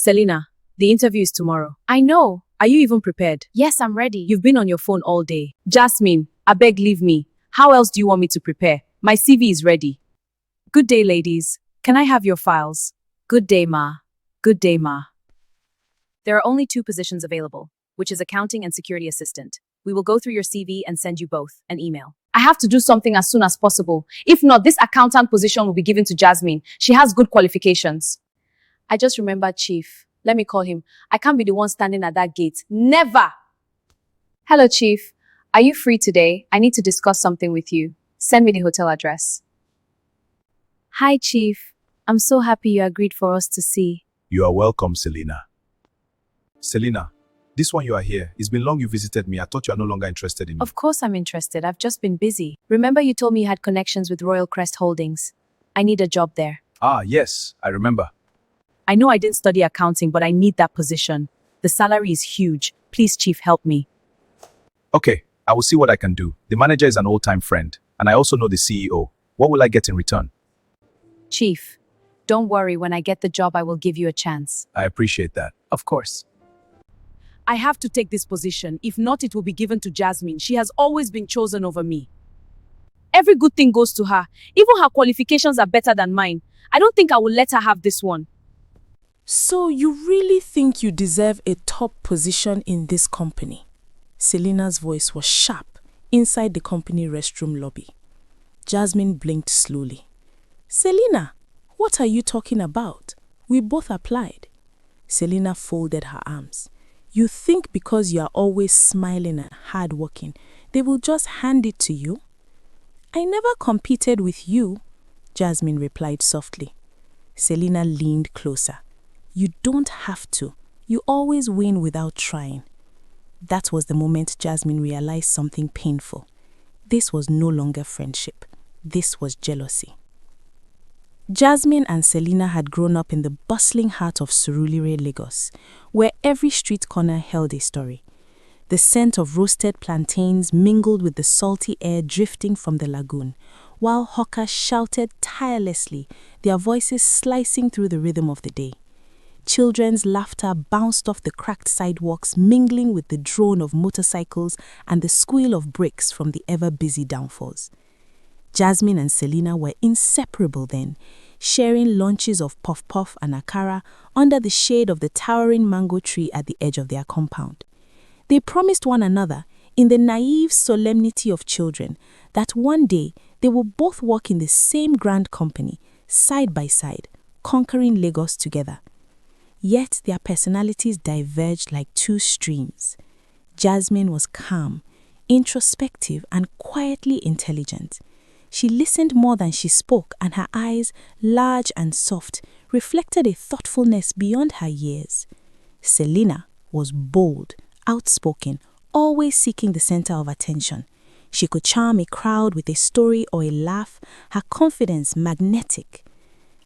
Selina, the interview is tomorrow. I know. Are you even prepared? Yes, I'm ready. You've been on your phone all day. Jasmine, I beg leave me. How else do you want me to prepare? My CV is ready. Good day, ladies. Can I have your files? Good day, ma. Good day, ma. There are only 2 positions available, which is accounting and security assistant. We will go through your CV and send you both an email. I have to do something as soon as possible. If not, this accountant position will be given to Jasmine. She has good qualifications. I just remembered Chief. Let me call him. I can't be the one standing at that gate. Never! Hello, Chief. Are you free today? I need to discuss something with you. Send me the hotel address. Hi, Chief. I'm so happy you agreed for us to see. You are welcome, Selina. Selina, this one you are here. It's been long you visited me. I thought you are no longer interested in me. Of course I'm interested. I've just been busy. Remember you told me you had connections with Royal Crest Holdings. I need a job there. Ah, yes, I remember. I know I didn't study accounting, but I need that position. The salary is huge. Please, Chief, help me. Okay, I will see what I can do. The manager is an old-time friend, and I also know the CEO. What will I get in return? Chief, don't worry. When I get the job, I will give you a chance. I appreciate that. Of course. I have to take this position. If not, it will be given to Jasmine. She has always been chosen over me. Every good thing goes to her. Even her qualifications are better than mine. I don't think I will let her have this one. So you really think you deserve a top position in this company? Selina's voice was sharp inside the company restroom lobby. Jasmine blinked slowly. Selina, what are you talking about? We both applied. Selina folded her arms. You think because you are always smiling and hardworking, they will just hand it to you? I never competed with you, Jasmine replied softly. Selina leaned closer. You don't have to. You always win without trying. That was the moment Jasmine realized something painful. This was no longer friendship. This was jealousy. Jasmine and Selina had grown up in the bustling heart of Surulere, Lagos, where every street corner held a story. The scent of roasted plantains mingled with the salty air drifting from the lagoon, while hawkers shouted tirelessly, their voices slicing through the rhythm of the day. Children's laughter bounced off the cracked sidewalks, mingling with the drone of motorcycles and the squeal of brakes from the ever-busy downfalls. Jasmine and Selina were inseparable then, sharing lunches of puff-puff and akara under the shade of the towering mango tree at the edge of their compound. They promised one another, in the naive solemnity of children, that one day they will both work in the same grand company, side by side, conquering Lagos together. Yet their personalities diverged like 2 streams. Jasmine was calm, introspective, and quietly intelligent. She listened more than she spoke, and her eyes, large and soft, reflected a thoughtfulness beyond her years. Selina was bold, outspoken, always seeking the center of attention. She could charm a crowd with a story or a laugh, her confidence magnetic.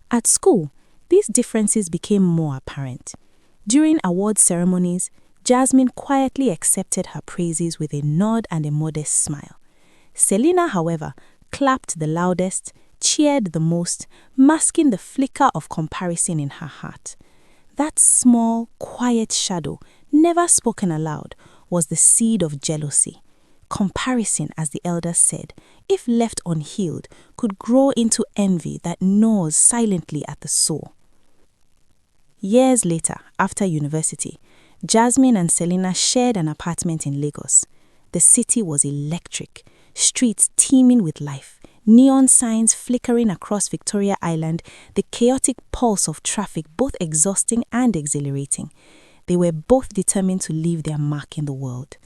At school, these differences became more apparent. During award ceremonies, Jasmine quietly accepted her praises with a nod and a modest smile. Selina, however, clapped the loudest, cheered the most, masking the flicker of comparison in her heart. That small, quiet shadow, never spoken aloud, was the seed of jealousy. Comparison, as the elders said, if left unhealed, could grow into envy that gnaws silently at the soul. Years later, after university, Jasmine and Selina shared an apartment in Lagos. The city was electric, streets teeming with life, neon signs flickering across Victoria Island, the chaotic pulse of traffic both exhausting and exhilarating. They were both determined to leave their mark in the world.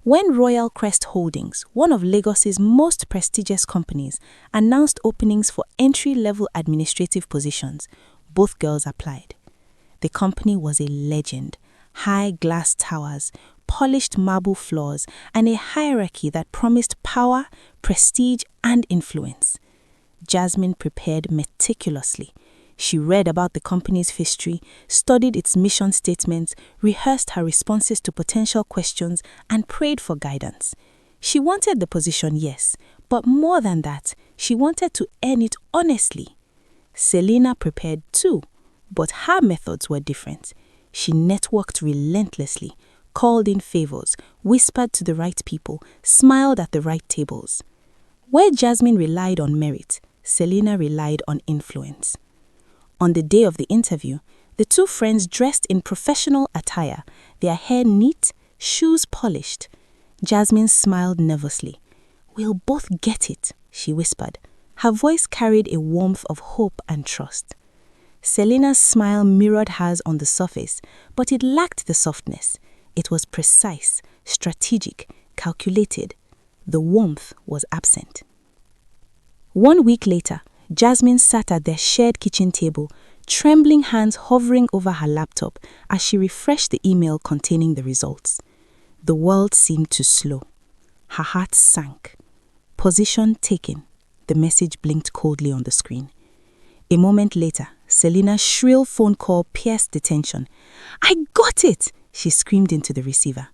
When Royal Crest Holdings, one of Lagos's most prestigious companies, announced openings for entry-level administrative positions, both girls applied. The company was a legend, high glass towers, polished marble floors, and a hierarchy that promised power, prestige, and influence. Jasmine prepared meticulously. She read about the company's history, studied its mission statements, rehearsed her responses to potential questions, and prayed for guidance. She wanted the position, yes, but more than that, she wanted to earn it honestly. Selina prepared too, But her methods were different. She networked relentlessly, called in favors, whispered to the right people, smiled at the right tables. Where Jasmine relied on merit, Selina relied on influence. On the day of the interview, the two friends dressed in professional attire, their hair neat, shoes polished. Jasmine smiled nervously. "We'll both get it," she whispered. Her voice carried a warmth of hope and trust. Selina's smile mirrored hers on the surface, but it lacked the softness. It was precise, strategic, calculated. The warmth was absent. 1 week later, Jasmine sat at their shared kitchen table, trembling hands hovering over her laptop as she refreshed the email containing the results. The world seemed to slow. Her heart sank. "Position taken," the message blinked coldly on the screen. A moment later, Selina's shrill phone call pierced the tension. "I got it!" she screamed into the receiver.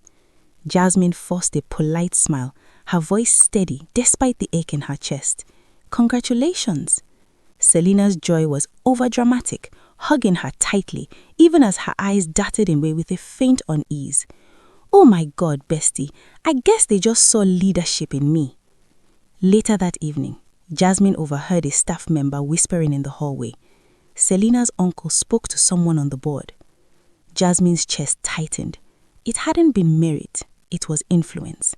Jasmine forced a polite smile, her voice steady despite the ache in her chest. "Congratulations!" Selina's joy was overdramatic, hugging her tightly, even as her eyes darted away with a faint unease. "Oh my God, bestie, I guess they just saw leadership in me." Later that evening, Jasmine overheard a staff member whispering in the hallway. Selina's uncle spoke to someone on the board. Jasmine's chest tightened. It hadn't been merit, it was influence.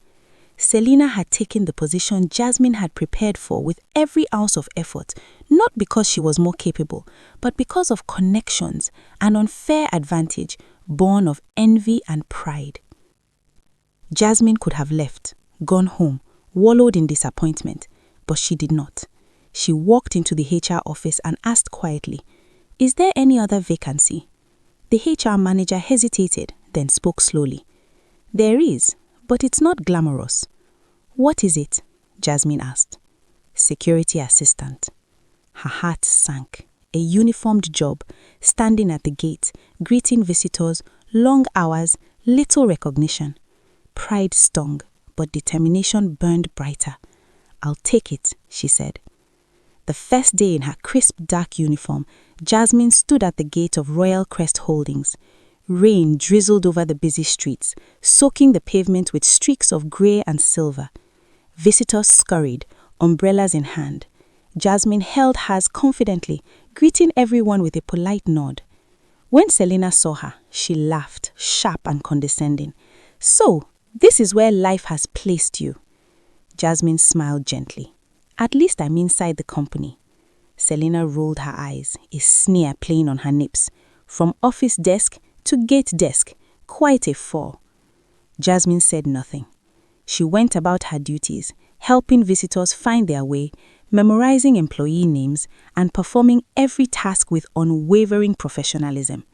Selina had taken the position Jasmine had prepared for with every ounce of effort, not because she was more capable, but because of connections, an unfair advantage born of envy and pride. Jasmine could have left, gone home, wallowed in disappointment, but she did not. She walked into the HR office and asked quietly, "Is there any other vacancy?" The HR manager hesitated, then spoke slowly. "There is, but it's not glamorous." "What is it?" Jasmine asked. "Security assistant." Her heart sank. A uniformed job, standing at the gate, greeting visitors, long hours, little recognition. Pride stung, but determination burned brighter. "I'll take it," she said. The first day in her crisp dark uniform, Jasmine stood at the gate of Royal Crest Holdings. Rain drizzled over the busy streets, soaking the pavement with streaks of grey and silver. Visitors scurried, umbrellas in hand. Jasmine held hers confidently, greeting everyone with a polite nod. When Selina saw her, she laughed, sharp and condescending. "So, this is where life has placed you." Jasmine smiled gently. "At least I'm inside the company." Selina rolled her eyes, a sneer playing on her lips. From office desk to gate desk, quite a fall. Jasmine said nothing. She went about her duties, helping visitors find their way, memorizing employee names, and performing every task with unwavering professionalism.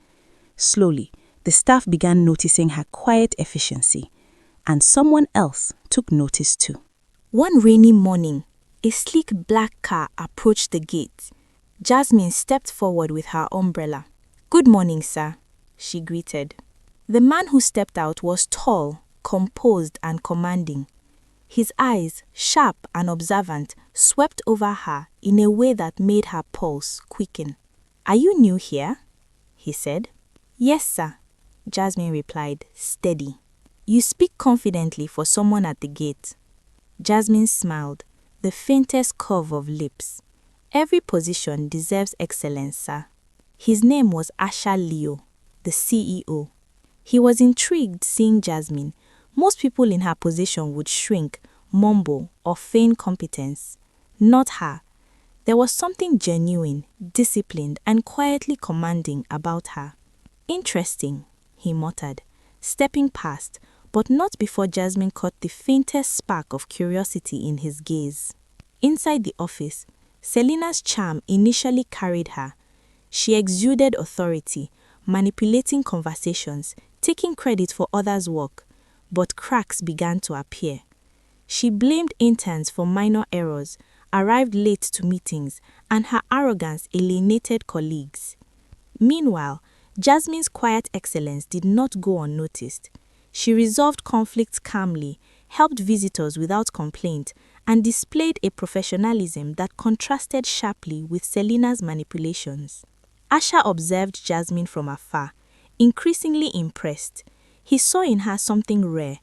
Slowly, the staff began noticing her quiet efficiency, and someone else took notice too. One rainy morning, a sleek black car approached the gate. Jasmine stepped forward with her umbrella. "Good morning, sir," she greeted. The man who stepped out was tall, composed and commanding. His eyes, sharp and observant, swept over her in a way that made her pulse quicken. "Are you new here?" he said. "Yes, sir," Jasmine replied, steady. "You speak confidently for someone at the gate." Jasmine smiled, the faintest curve of lips. "Every position deserves excellence, sir." His name was Asha Leo, the CEO. He was intrigued seeing Jasmine. Most people in her position would shrink, mumble, or feign competence. Not her. There was something genuine, disciplined, and quietly commanding about her. "Interesting," he muttered, stepping past, but not before Jasmine caught the faintest spark of curiosity in his gaze. Inside the office, Selina's charm initially carried her. She exuded authority, manipulating conversations, taking credit for others' work, but cracks began to appear. She blamed interns for minor errors, arrived late to meetings, and her arrogance alienated colleagues. Meanwhile, Jasmine's quiet excellence did not go unnoticed. She resolved conflicts calmly, helped visitors without complaint, and displayed a professionalism that contrasted sharply with Selina's manipulations. Asha observed Jasmine from afar, increasingly impressed. He saw in her something rare,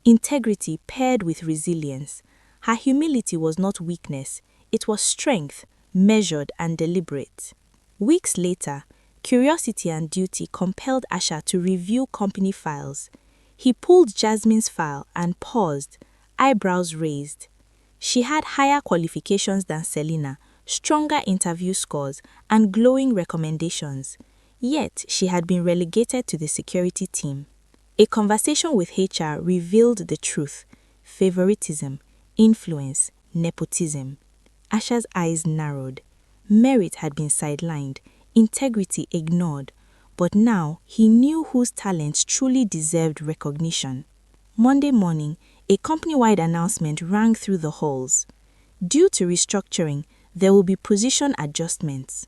integrity paired with resilience. Her humility was not weakness, it was strength, measured and deliberate. Weeks later, curiosity and duty compelled Asha to review company files. He pulled Jasmine's file and paused, eyebrows raised. She had higher qualifications than Selina, stronger interview scores, and glowing recommendations. Yet, she had been relegated to the security team. A conversation with HR revealed the truth: favoritism, influence, nepotism. Asha's eyes narrowed. Merit had been sidelined, integrity ignored, but now he knew whose talents truly deserved recognition. Monday morning, a company-wide announcement rang through the halls. Due to restructuring, there will be position adjustments.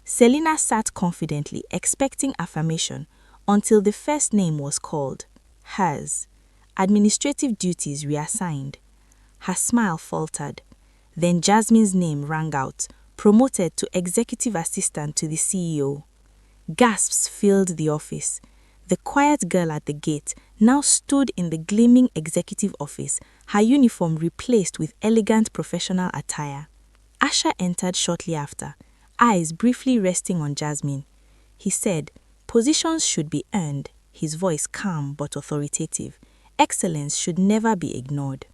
Selina sat confidently, expecting affirmation, until the first name was called. Hers. Administrative duties reassigned. Her smile faltered. Then Jasmine's name rang out, promoted to executive assistant to the CEO. Gasps filled the office. The quiet girl at the gate now stood in the gleaming executive office, her uniform replaced with elegant professional attire. Asha entered shortly after, eyes briefly resting on Jasmine. He said, "Positions should be earned," his voice calm but authoritative. "Excellence should never be ignored."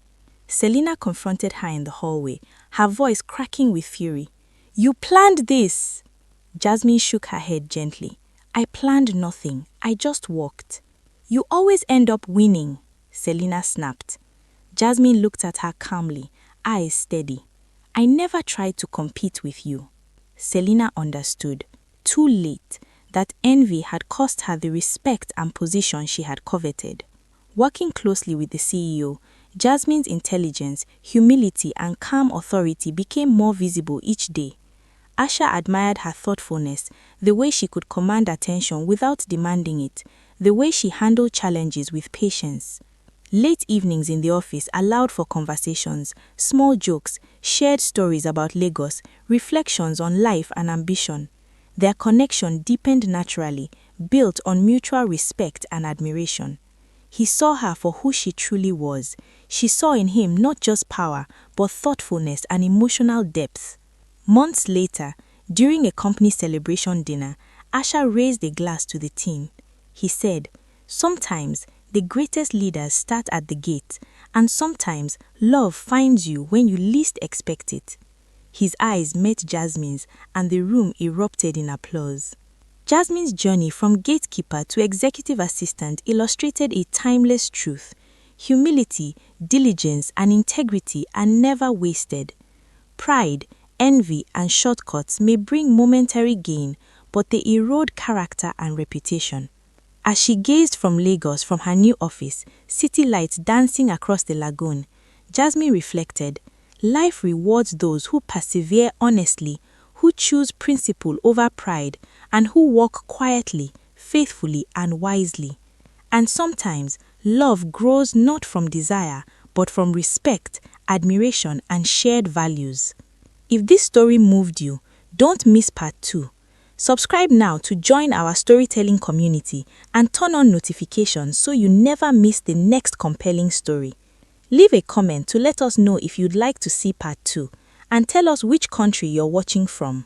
Selina confronted her in the hallway, her voice cracking with fury. "You planned this!" Jasmine shook her head gently. "I planned nothing. I just walked." "You always end up winning," Selina snapped. Jasmine looked at her calmly, eyes steady. "I never tried to compete with you." Selina understood, too late, that envy had cost her the respect and position she had coveted. Working closely with the CEO, Jasmine's intelligence, humility, and calm authority became more visible each day. Asha admired her thoughtfulness, the way she could command attention without demanding it, the way she handled challenges with patience. Late evenings in the office allowed for conversations, small jokes, shared stories about Lagos, reflections on life and ambition. Their connection deepened naturally, built on mutual respect and admiration. He saw her for who she truly was. She saw in him not just power, but thoughtfulness and emotional depth. Months later, during a company celebration dinner, Asha raised a glass to the team. He said, "Sometimes the greatest leaders start at the gate, and sometimes love finds you when you least expect it." His eyes met Jasmine's, and the room erupted in applause. Jasmine's journey from gatekeeper to executive assistant illustrated a timeless truth: humility, diligence, and integrity are never wasted. Pride, envy, and shortcuts may bring momentary gain, but they erode character and reputation. As she gazed from Lagos from her new office, city lights dancing across the lagoon, Jasmine reflected, life rewards those who persevere honestly, who choose principle over pride, and who walk quietly, faithfully, and wisely. And sometimes, love grows not from desire, but from respect, admiration, and shared values. If this story moved you, don't miss part 2. Subscribe now to join our storytelling community and turn on notifications so you never miss the next compelling story. Leave a comment to let us know if you'd like to see part 2, and tell us which country you're watching from.